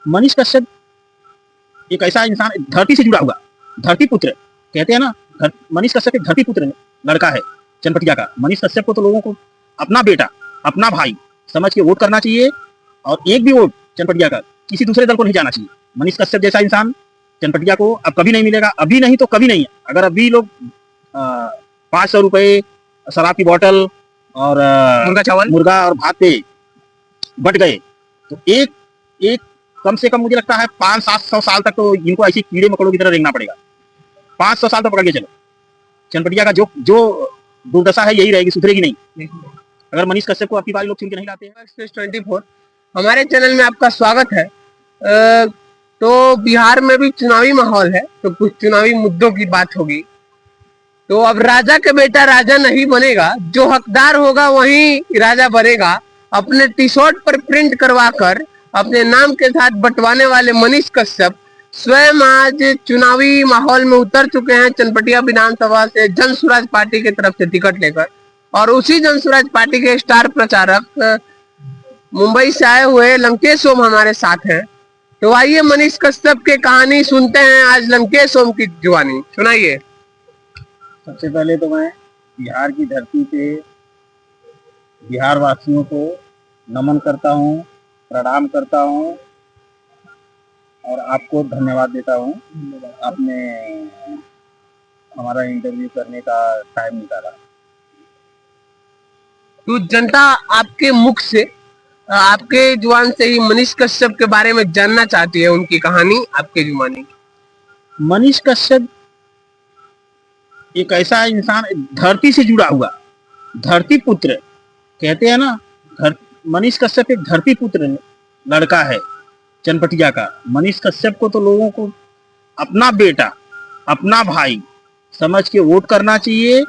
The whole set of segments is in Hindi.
मनीष कश्यप एक ऐसा इंसान, धरती से जुड़ा हुआ, धरती पुत्र कहते हैं ना। मनीष कश्यप एक धरती पुत्र लड़का है चनपटिया का। मनीष कश्यप को तो लोगों को अपना बेटा, अपना भाई समझ के वोट करना चाहिए, और एक भी वोट चनपटिया का किसी दूसरे दल को नहीं जाना चाहिए। मनीष कश्यप जैसा इंसान चनपटिया को अब कभी नहीं मिलेगा, अभी नहीं तो कभी नहीं है। अगर अभी लोग 500 रुपए शराब की बोतल और मुर्गा और भात पे बट गए तो एक एक कम से कम मुझे लगता है 500-700 साल तक तो इनको ऐसी कीड़े मकोड़ों की तरह रेंगना पड़ेगा। 500 साल तक पकड़ के चलो, चनपटिया का जो जो दुर्दशा है यही रहेगी, सुधरेगी नहीं अगर मनीष कश्यप को आपकी बारी लोग चुन के नहीं लाते हैं। एक्सप्रेस 24 हमारे चैनल में आपका स्वागत है। तो बिहार में भी चुनावी माहौल है, तो कुछ चुनावी मुद्दों की बात होगी। तो अब राजा के बेटा राजा नहीं बनेगा, जो हकदार होगा वही राजा बनेगा। अपने टी शर्ट पर प्रिंट करवाकर अपने नाम के साथ बंटवाने वाले मनीष कश्यप स्वयं आज चुनावी माहौल में उतर चुके हैं। चनपटिया विधानसभा से जन स्वराज पार्टी की तरफ से टिकट लेकर, और उसी जन स्वराज पार्टी के स्टार प्रचारक मुंबई से आए हुए लंकेश ओम हमारे साथ हैं। तो आइए मनीष कश्यप की कहानी सुनते हैं आज लंकेश ओम की जुबानी। सुनाइए। सबसे पहले तो मैं बिहार की धरती पे बिहार वासियों को नमन करता हूँ, प्रणाम करता हूँ और आपको धन्यवाद देता हूँ। आपने हमारा इंटरव्यू करने का टाइम निकाला। तो जनता आपके मुख से, आपके जुबान से ही मनीष कश्यप के बारे में जानना चाहती है, उनकी कहानी आपके जुबानी। मनीष कश्यप एक ऐसा इंसान, धरती से जुड़ा हुआ, धरती पुत्र कहते हैं ना। मनीष कश्यप एक धरती पुत्र लड़का है चनपटिया का। मनीष कश्यप को तो लोगों को अपना बेटा, अपना भाई समझ के वोट करना चाहिए,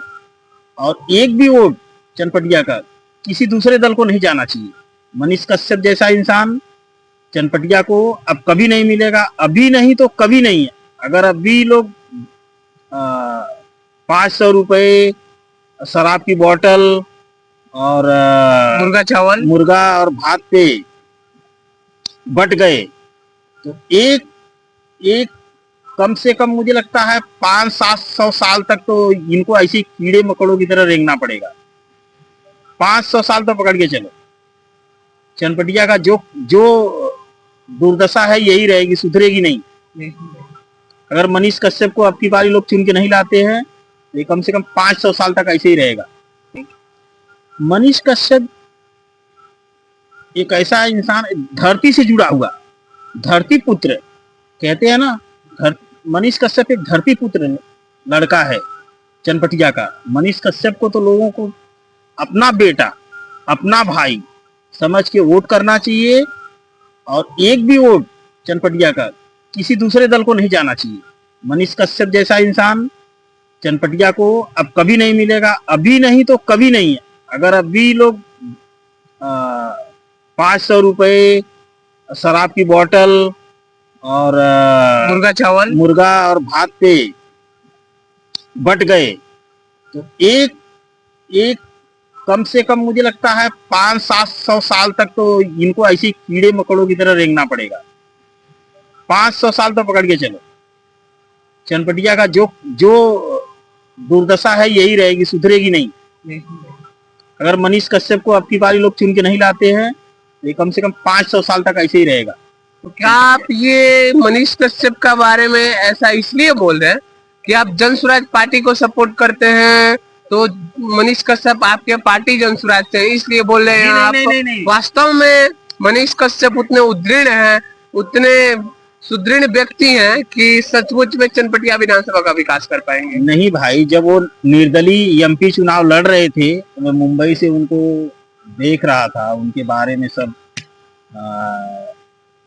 और एक भी वोट चनपटिया का किसी दूसरे दल को नहीं जाना चाहिए। मनीष कश्यप जैसा इंसान चनपटिया को अब कभी नहीं मिलेगा, अभी नहीं तो कभी नहीं है। अगर अभी लोग 500 रुपए शराब की बोतल और मुर्गा और भात पे बट गए तो एक एक कम से कम मुझे लगता है 500-700 साल तक तो इनको ऐसी कीड़े मकोड़ों की तरह रेंगना पड़ेगा। 500 साल तो पकड़ के चलो, चनपटिया का जो जो दुर्दशा है यही रहेगी, सुधरेगी नहीं अगर मनीष कश्यप को आपकी बारी लोग चुन के नहीं लाते हैं। ये कम से कम 500 साल तक ऐसे ही रहेगा। मनीष कश्यप एक ऐसा इंसान, धरती से जुड़ा हुआ, धरती पुत्र कहते हैं ना। मनीष कश्यप एक धरती पुत्र लड़का है चनपटिया का। मनीष कश्यप को तो लोगों को अपना बेटा, अपना भाई समझ के वोट करना चाहिए, और एक भी वोट चनपटिया का किसी दूसरे दल को नहीं जाना चाहिए। मनीष कश्यप जैसा इंसान चनपटिया को अब कभी नहीं मिलेगा, अभी नहीं तो कभी नहीं है। अगर अभी लोग 500 रुपए शराब की बोतल और मुर्गा और भात पे बट गए तो एक एक कम से कम मुझे लगता है 500-700 साल तक तो इनको ऐसी कीड़े मकोड़ों की तरह रेंगना पड़ेगा। 500 साल तो पकड़ के चलो, चनपटिया का जो जो दुर्दशा है यही रहेगी, सुधरेगी नहीं अगर मनीष कश्यप को आपकी बारी लोग चुन के नहीं लाते हैं। ये कम से कम 500 साल तक ऐसे ही रहेगा। तो क्या आप ये मनीष कश्यप का बारे में ऐसा इसलिए बोल रहे हैं कि आप जन स्वराज पार्टी को सपोर्ट करते हैं, तो मनीष कश्यप आपके पार्टी जन स्वराज से इसलिए बोल रहे हैं? आप वास्तव में मनीष कश्यप उतने उद्दृढ़ हैं, उतने सुदृढ़ व्यक्ति हैं कि सचमुच में चनपटिया विधानसभा का विकास कर पाएंगे? नहीं भाई, जब वो निर्दलीय एमपी चुनाव लड़ रहे थे तो मैं मुंबई से उनको देख रहा था। उनके बारे में सब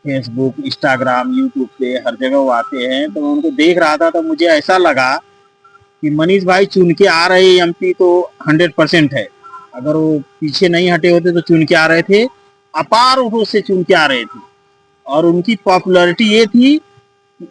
फेसबुक, इंस्टाग्राम, यूट्यूब पे हर जगह वो आते हैं, तो मैं उनको देख रहा था। तो मुझे ऐसा लगा कि मनीष भाई चुन के आ रहे एमपी तो 100% है। अगर वो पीछे नहीं हटे होते तो चुन के आ रहे थे, अपार रूप से चुन के आ रहे थे। और उनकी पॉपुलैरिटी ये थी,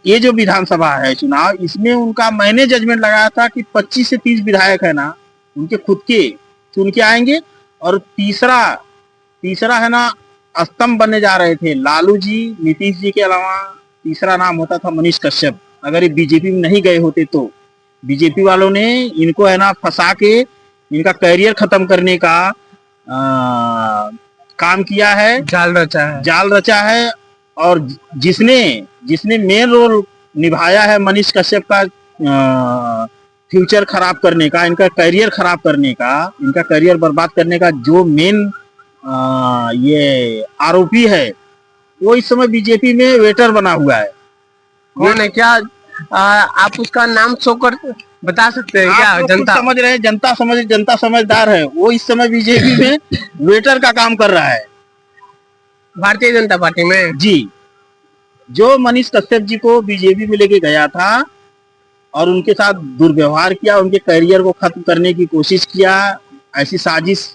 ये जो विधानसभा है चुनाव, इसमें उनका मैंने जजमेंट लगाया था कि 25 से 30 विधायक है ना उनके खुद के चुन के आएंगे। और तीसरा है ना स्तंभ बनने जा रहे थे। लालू जी, नीतीश जी के अलावा तीसरा नाम होता था मनीष कश्यप। अगर ये बीजेपी में नहीं गए होते तो बीजेपी वालों ने इनको है ना फंसा के इनका करियर खत्म करने का काम किया है, जाल रचा है। और जिसने जिसने मेन रोल निभाया है मनीष कश्यप का फ्यूचर खराब करने का, इनका करियर खराब करने का, इनका करियर बर्बाद करने का जो मेन ये आरोपी है, वो इस समय बीजेपी में वेटर बना हुआ है। कौन है? क्या आप उसका नाम शोकर बता सकते हैं क्या? जनता समझ रहे हैं, जनता समझदार है। वो इस समय बीजेपी में वेटर का काम कर रहा है, भारतीय जनता पार्टी में। जी, जो मनीष कश्यप जी को बीजेपी में लेके गया था और उनके साथ दुर्व्यवहार किया, उनके करियर को खत्म करने की कोशिश किया, ऐसी साजिश,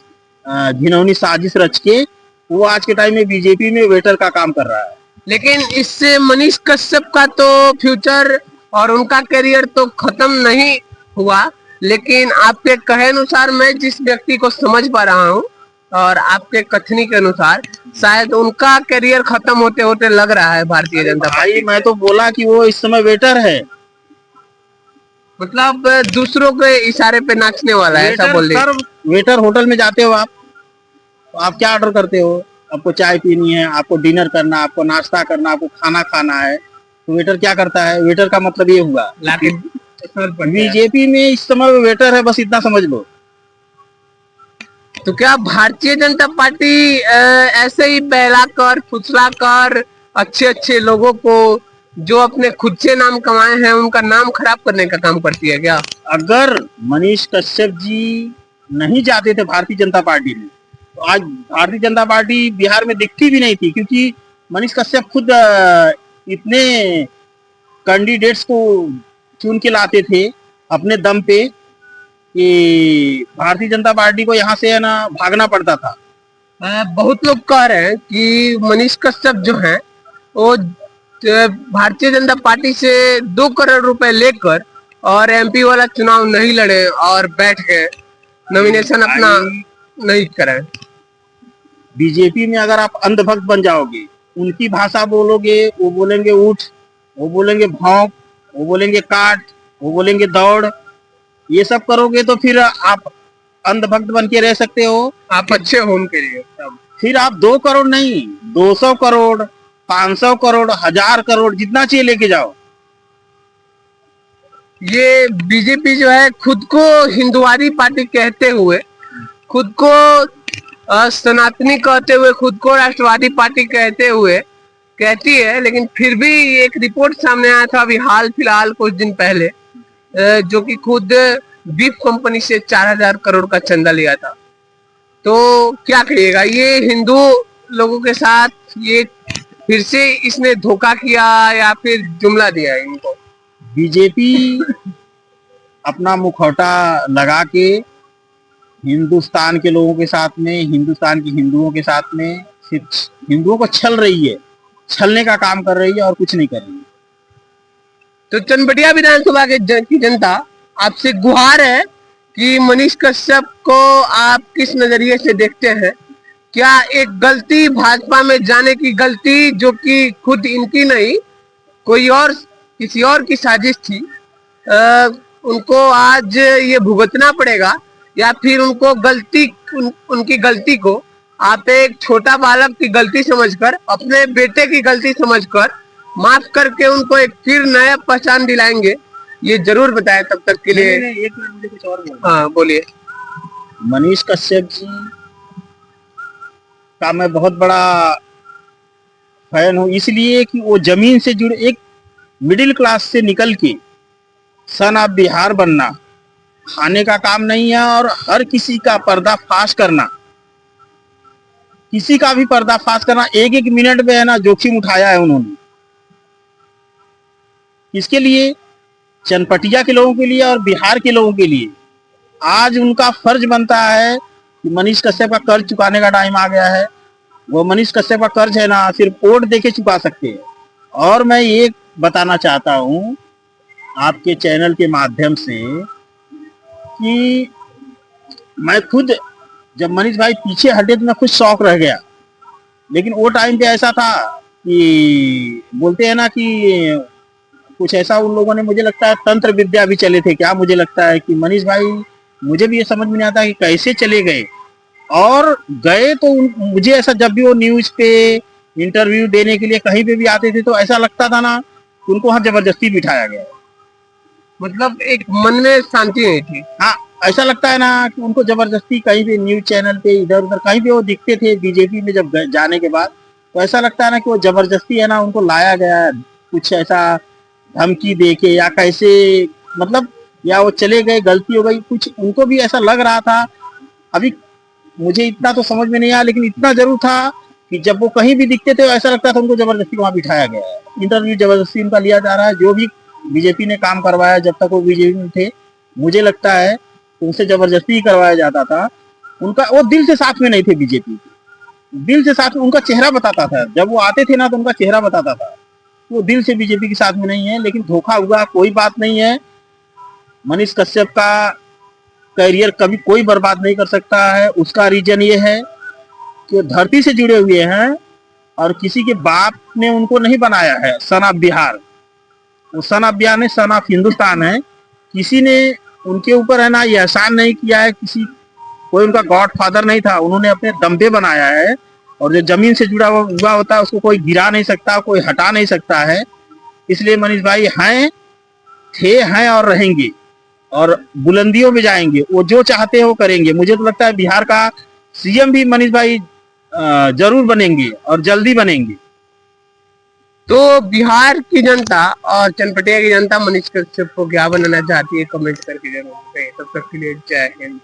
घिनौनी साजिश रच के वो आज के टाइम में बीजेपी में वेटर का काम कर रहा है। लेकिन इससे मनीष कश्यप का तो फ्यूचर और उनका करियर तो खत्म नहीं हुआ, लेकिन आपके कहे अनुसार मैं जिस व्यक्ति को समझ पा रहा हूँ और आपके कथनी के अनुसार शायद उनका करियर खत्म होते होते लग रहा है भारतीय जनता पार्टी। मैं तो बोला कि वो इस समय वेटर है, मतलब दूसरों के इशारे पे नाचने वाला है, ऐसा बोल रहे। वेटर होटल में जाते हो आप, तो आप क्या ऑर्डर करते हो? आपको चाय पीनी है, आपको डिनर करना, आपको नाश्ता करना, आपको खाना खाना है, तो वेटर क्या करता है? वेटर का मतलब ये हुआ बीजेपी में इस समय वेटर है, बस इतना समझ लो। तो क्या भारतीय जनता पार्टी ऐसे ही बहलाकर फुसलाकर अच्छे अच्छे लोगों को जो अपने खुद से नाम कमाए हैं उनका नाम खराब करने का काम करती है क्या? अगर मनीष कश्यप जी नहीं जाते थे भारतीय जनता पार्टी में तो आज भारतीय जनता पार्टी बिहार में दिखती भी नहीं थी, क्योंकि मनीष कश्यप खुद इतने कैंडिडेट्स को चुन के लाते थे अपने दम पे कि भारतीय जनता पार्टी को यहाँ से है ना भागना पड़ता था। बहुत लोग कह रहे हैं कि मनीष कश्यप जो है वो भारतीय जनता पार्टी से 2 करोड़ रुपए लेकर और एमपी वाला चुनाव नहीं लड़े और बैठ गए, नॉमिनेशन अपना नहीं करें। बीजेपी में अगर आप अंधभक्त बन जाओगे, उनकी भाषा बोलोगे, वो बोलेंगे उठ, वो बोलेंगे भौंक, वो बोलेंगे काट, वो बोलेंगे दौड़, ये सब करोगे तो फिर आप अंधभक्त बन के रह सकते हो? आप अच्छे हो उनके लिए। फिर आप 2 करोड़ नहीं, 200 करोड़, 500 करोड़, 1000 करोड़, जितना चाहिए लेके जाओ। ये बीजेपी जो है खुद को हिंदुवादी पार्टी कहते हुए, खुद को सनातनी कहते हुए, खुद को राष्ट्रवादी पार्टी कहते हुए कहती है, लेकिन फिर भी एक रिपोर्ट सामने आया था अभी हाल फिलहाल कुछ दिन पहले, जो कि खुद बीफ कंपनी से 4000 करोड़ का चंदा लिया था। तो क्या कहिएगा, ये हिंदू लोगों के साथ ये फिर से इसने धोखा किया या फिर जुमला दिया है इनको? बीजेपी अपना मुखौटा लगा के हिंदुस्तान के लोगों के साथ में, हिंदुस्तान के हिंदुओं के साथ में सिर्फ हिंदुओं को छल रही है, छलने का काम कर रही है और कुछ नहीं कर रही है। तो चनपटिया विधानसभा की जनता आपसे गुहार है कि मनीष कश्यप को आप किस नजरिए से देखते हैं? क्या एक गलती भाजपा में जाने की गलती, जो कि खुद इनकी नहीं कोई और किसी और की साजिश थी, उनको आज ये भुगतना पड़ेगा, या फिर उनको उनकी गलती को आप एक छोटा बालक की गलती समझकर, अपने बेटे की गलती समझकर माफ करके उनको एक फिर नया पहचान दिलाएंगे? ये जरूर बताएं। तब तक के लिए एक मिनट मुझे कुछ और बोलना। हाँ बोलिए। मनीष कश्यप जी का मैं बहुत बड़ा फैन हूँ, इसलिए कि वो जमीन से जुड़े, एक मिडिल क्लास से निकल के सन ऑफ बिहार बनना खाने का काम नहीं है, और हर किसी का पर्दाफाश करना, किसी का भी पर्दाफाश करना, एक मिनट में है ना जोखिम उठाया है उन्होंने। किसके लिए? चनपटिया के लोगों के लिए और बिहार के लोगों के लिए। आज उनका फर्ज बनता है कि मनीष कश्यप का कर्ज चुकाने का टाइम आ गया है। वो मनीष कश्यप का कर्ज है ना सिर्फ वोट देके चुका सकते हैं। और मैं ये बताना चाहता हूँ आपके चैनल के माध्यम से कि मैं खुद जब मनीष भाई पीछे हटे तो मैं खुद शौक रह गया लेकिन वो टाइम पे ऐसा था कि बोलते हैं ना कि कुछ ऐसा उन लोगों ने, मुझे लगता है तंत्र विद्या भी चले थे क्या, मुझे लगता है कि मनीष भाई, मुझे भी ये समझ में नहीं आता कि कैसे चले गए। और गए तो मुझे ऐसा, जब भी वो न्यूज पे इंटरव्यू देने के लिए कहीं पे भी आते थे तो ऐसा लगता था ना कि उनको वहां जबरदस्ती बिठाया गया। मतलब एक मन में शांति नहीं थी। हाँ, ऐसा लगता है ना कि उनको जबरदस्ती कहीं भी न्यूज चैनल पे इधर उधर कहीं भी वो दिखते थे बीजेपी में जब जाने के बाद, तो ऐसा लगता है ना कि वो जबरदस्ती है ना उनको लाया गया है, कुछ ऐसा धमकी दे के या कैसे, मतलब या वो चले गए, गलती हो गई, कुछ उनको भी ऐसा लग रहा था। अभी मुझे इतना तो समझ में नहीं आया, लेकिन इतना जरूर था कि जब वो कहीं भी दिखते थे ऐसा लगता था उनको जबरदस्ती वहां बिठाया गया है, इंटरव्यू जबरदस्ती उनका लिया जा रहा है। जो भी बीजेपी ने काम करवाया जब तक वो बीजेपी में थे, मुझे लगता है उनसे जबरदस्ती ही करवाया जाता था। उनका वो दिल से साथ में नहीं थे बीजेपी, दिल से साथ में उनका चेहरा बताता था, जब वो आते थे ना तो उनका चेहरा बताता था वो दिल से बीजेपी के साथ में नहीं है। लेकिन धोखा हुआ, कोई बात नहीं है। मनीष कश्यप का करियर कभी कोई बर्बाद नहीं कर सकता है। उसका रीजन ये है कि धरती से जुड़े हुए हैं और किसी के बाप ने उनको नहीं बनाया है सन ऑफ बिहार। वो सन ऑफ बिहार ने सन ऑफ हिंदुस्तान है। किसी ने उनके ऊपर है ना ये एहसान नहीं किया है, किसी कोई उनका गॉड फादर नहीं था, उन्होंने अपने दम पे बनाया है। और जो जमीन से जुड़ा हुआ होता है उसको कोई गिरा नहीं सकता, कोई हटा नहीं सकता है। इसलिए मनीष भाई हैं, थे, हैं और रहेंगे और बुलंदियों में जाएंगे। वो जो चाहते हैं वो करेंगे। मुझे तो लगता है बिहार का सीएम भी मनीष भाई जरूर बनेंगे और जल्दी बनेंगे। तो बिहार की जनता और चनपटिया की जनता मनीष कश्यप को क्या बनाना चाहती है, कमेंट करके जरूर बताइए। तब तक के लिए जय हिंद।